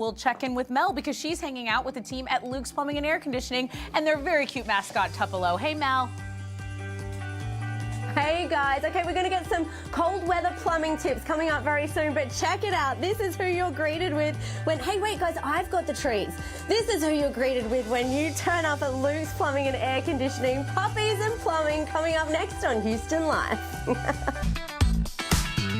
We'll check in with Mel because she's hanging out with the team at Luke's Plumbing and Air Conditioning and their very cute mascot, Tupelo. Hey, Mel. Hey guys, okay, we're gonna get some cold weather plumbing tips coming up very soon, but check it out. This is who you're greeted with when, hey wait guys, I've got the treats. This is who you're greeted with when you turn up at Luke's Plumbing and Air Conditioning. Puppies and plumbing coming up next on Houston Life.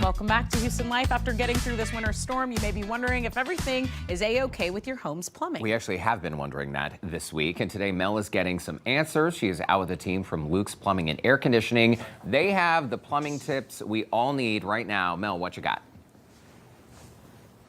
Welcome back to Houston Life. After getting through this winter storm, you may be wondering if everything is A-OK with your home's plumbing. We actually have been wondering that this week, and today Mel is getting some answers. She is out with a team from Luke's Plumbing and Air Conditioning. They have the plumbing tips we all need right now. Mel, what you got?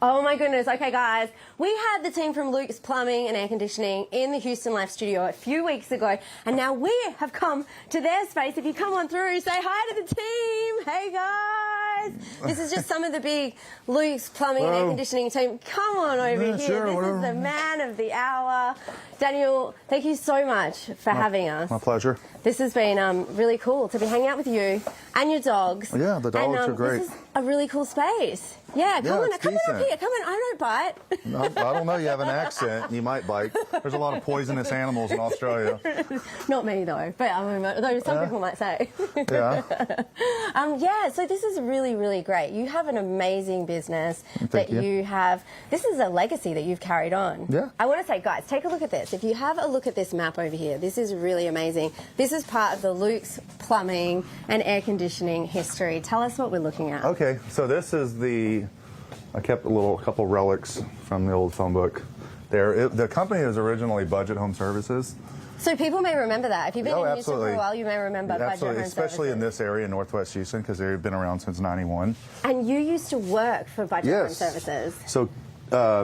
Oh my goodness. Okay, guys, we had the team from Luke's Plumbing and Air Conditioning in the Houston Life studio a few weeks ago, and now we have come to their space. If you come on through, say hi to the team. Hey, guys. This is just some of the big Luke's Plumbing and Air Conditioning team. Come on over here. Sure, this whatever. is the man of the hour. Daniel, thank you so much for having us. My pleasure. This has been really cool to be hanging out with you and your dogs. Yeah, the dogs are great. This is a really cool space. Yeah, come on up decent. here. Come on, I don't bite. No, I don't know. You have an accent. You might bite. There's a lot of poisonous animals in Australia. Not me though, but though some people might say. Yeah. Yeah. So this is really, really great. You have an amazing business Thank you. you have. This is a legacy that you've carried on. Yeah. I want to say, guys, take a look at this. If you have a look at this map over here, this is really amazing. This is part of the Luke's Plumbing and Air Conditioning history. Tell us what we're looking at. Okay, so this is I kept a couple relics from the old phone book there. The company was originally Budget Home Services. So people may remember that. If you've been in Houston for a absolutely. while, you may remember Budget Home Absolutely, especially in Services. this area, Northwest Houston, because they've been around since '91. And you used to work for Budget Home Services. So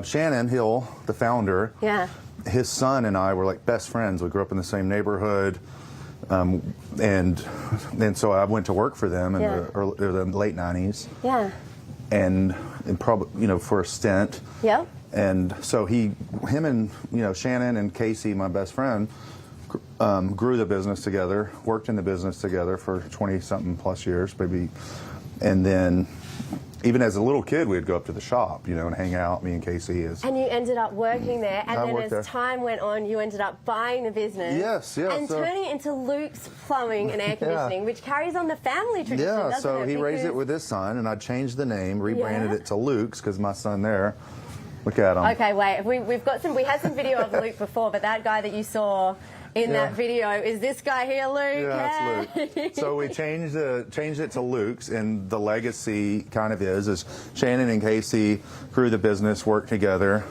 Shannon Hill, the founder, Yeah. his son and I were like best friends. We grew up in the same neighborhood, and so I went to work for them in the late '90s. Yeah. And probably for a stint. Yep. And so him and Shannon and Casey, my best friend, grew the business together, worked in the business together for 20-something plus years, maybe. And then even as a little kid, we'd go up to the shop, and hang out, me and Casey. And you ended up working there, and then as there. time went on, you ended up buying the business. Yes, yeah. And turning it into Luke's Plumbing and Air Conditioning, which carries on the family tradition, Yeah, doesn't so it? he raised it with his son, and I changed the name, rebranded it to Luke's, because my son there, look at him. Okay, wait, we had some video of Luke before, but that guy that you saw in that video, is this guy here, Luke? Yeah, that's Luke. So we changed it to Luke's, and the legacy kind of is Shannon and Casey grew the business, worked together.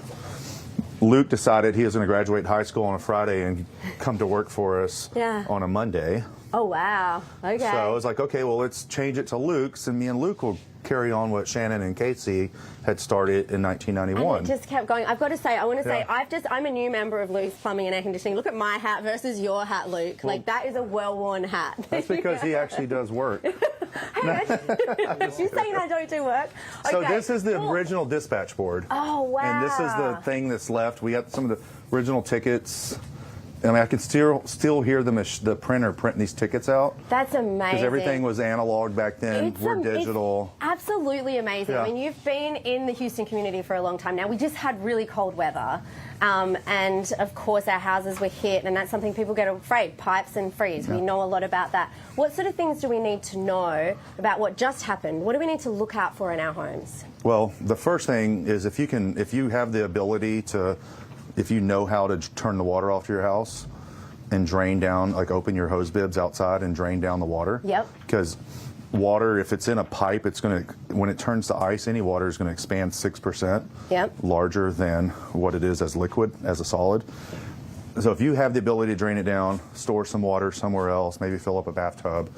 Luke decided he was going to graduate high school on a Friday and come to work for us on a Monday. Oh, wow. Okay. So I was like, okay, well, let's change it to Luke's, and me and Luke will carry on what Shannon and Casey had started in 1991. And it just kept going. I've got to say, I'm a new member of Luke's Plumbing and Air Conditioning. Look at my hat versus your hat, Luke. Well, like, that is a well-worn hat. That's because he actually does work. Hey, you're saying I don't do work? Okay. So this is the original dispatch board. Oh, wow. And this is the thing that's left. We got some of the original tickets. I mean, I can still hear the printer printing these tickets out. That's amazing. Because everything was analog back then. We're digital. It's absolutely amazing. Yeah. I mean, you've been in the Houston community for a long time now. We just had really cold weather. And, of course, our houses were hit, and that's something people get afraid, pipes and freeze. We know a lot about that. What sort of things do we need to know about what just happened? What do we need to look out for in our homes? Well, the first thing is if you have the ability to, if you know how to turn the water off your house and drain down, like open your hose bibs outside and drain down the water. Yep. Because water, if it's in a pipe, when it turns to ice, any water is going to expand 6% larger than what it is as liquid, as a solid. So if you have the ability to drain it down, store some water somewhere else, maybe fill up a bathtub.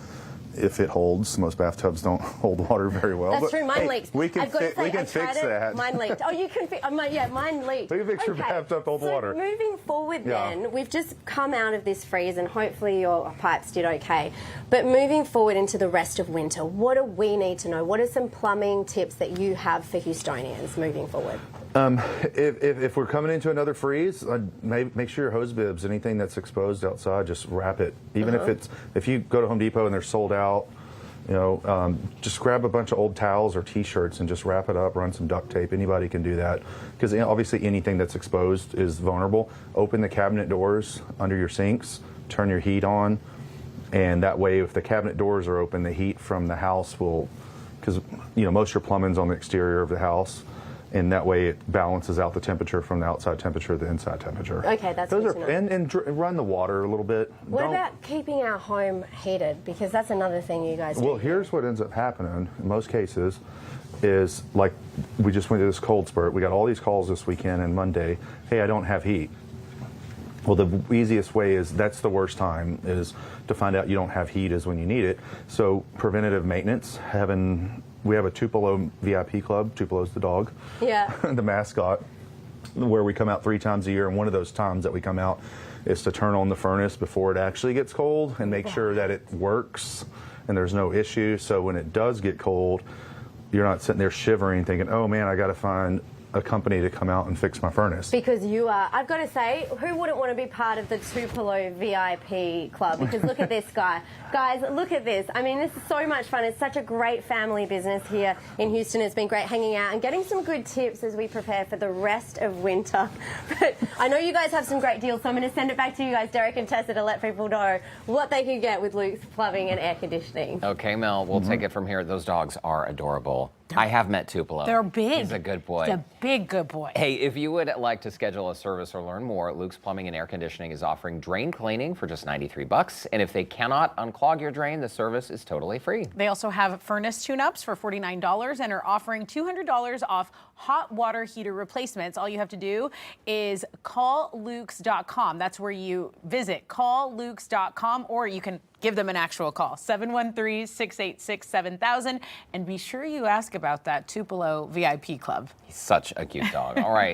If it holds, most bathtubs don't hold water very well. That's true. Mine leaks. We can fix that. Mine leaked. Oh, you can fix. Mine leaked. We can fix your bathtub hold water. Moving forward, then we've just come out of this freeze, and hopefully your pipes did okay. But moving forward into the rest of winter, what do we need to know? What are some plumbing tips that you have for Houstonians moving forward? If we're coming into another freeze, make sure your hose bibs, anything that's exposed outside, just wrap it. Even if you go to Home Depot and they're sold out, You know, just grab a bunch of old towels or T-shirts and just wrap it up, run some duct tape. Anybody can do that because obviously anything that's exposed is vulnerable. Open the cabinet doors under your sinks, turn your heat on, and that way if the cabinet doors are open, the heat from the house will, because you know most of your plumbing's on the exterior of the house, and that way it balances out the temperature from the outside temperature to the inside temperature. Okay, that's Those good are, to know. and run the water a little bit. What about keeping our home heated? Because that's another thing you guys do. Well, here's what ends up happening in most cases is like we just went to this cold spurt. We got all these calls this weekend and Monday. Hey, I don't have heat. Well, the easiest way is that's the worst time is to find out you don't have heat is when you need it. So preventative maintenance, we have a Tupelo VIP Club. Tupelo's the dog. Yeah. The mascot, where we come out 3 times a year, and one of those times that we come out is to turn on the furnace before it actually gets cold and make sure that it works and there's no issue. So when it does get cold, you're not sitting there shivering thinking, oh man, I got to find a company to come out and fix my furnace. Because you are, I've got to say, who wouldn't want to be part of the Tupelo VIP Club? Because look at this guy. Guys, look at this. I mean, this is so much fun. It's such a great family business here in Houston. It's been great hanging out and getting some good tips as we prepare for the rest of winter. But I know you guys have some great deals, so I'm going to send it back to you guys, Derek and Tessa, to let people know what they can get with Luke's Plumbing and Air Conditioning. Okay, Mel, we'll take it from here. Those dogs are adorable. I have met Tupelo. They're big. He's a good boy. He's a big good boy. Hey, if you would like to schedule a service or learn more, Luke's Plumbing and Air Conditioning is offering drain cleaning for just $93. And if they cannot unclog your drain, the service is totally free. They also have furnace tune-ups for $49 and are offering $200 off hot water heater replacements. All you have to do is call Lukes.com. That's where you visit, calllukes.com, or you can give them an actual call, 713-686-7000, and be sure you ask about that Tupelo VIP Club. He's such a cute dog. All right.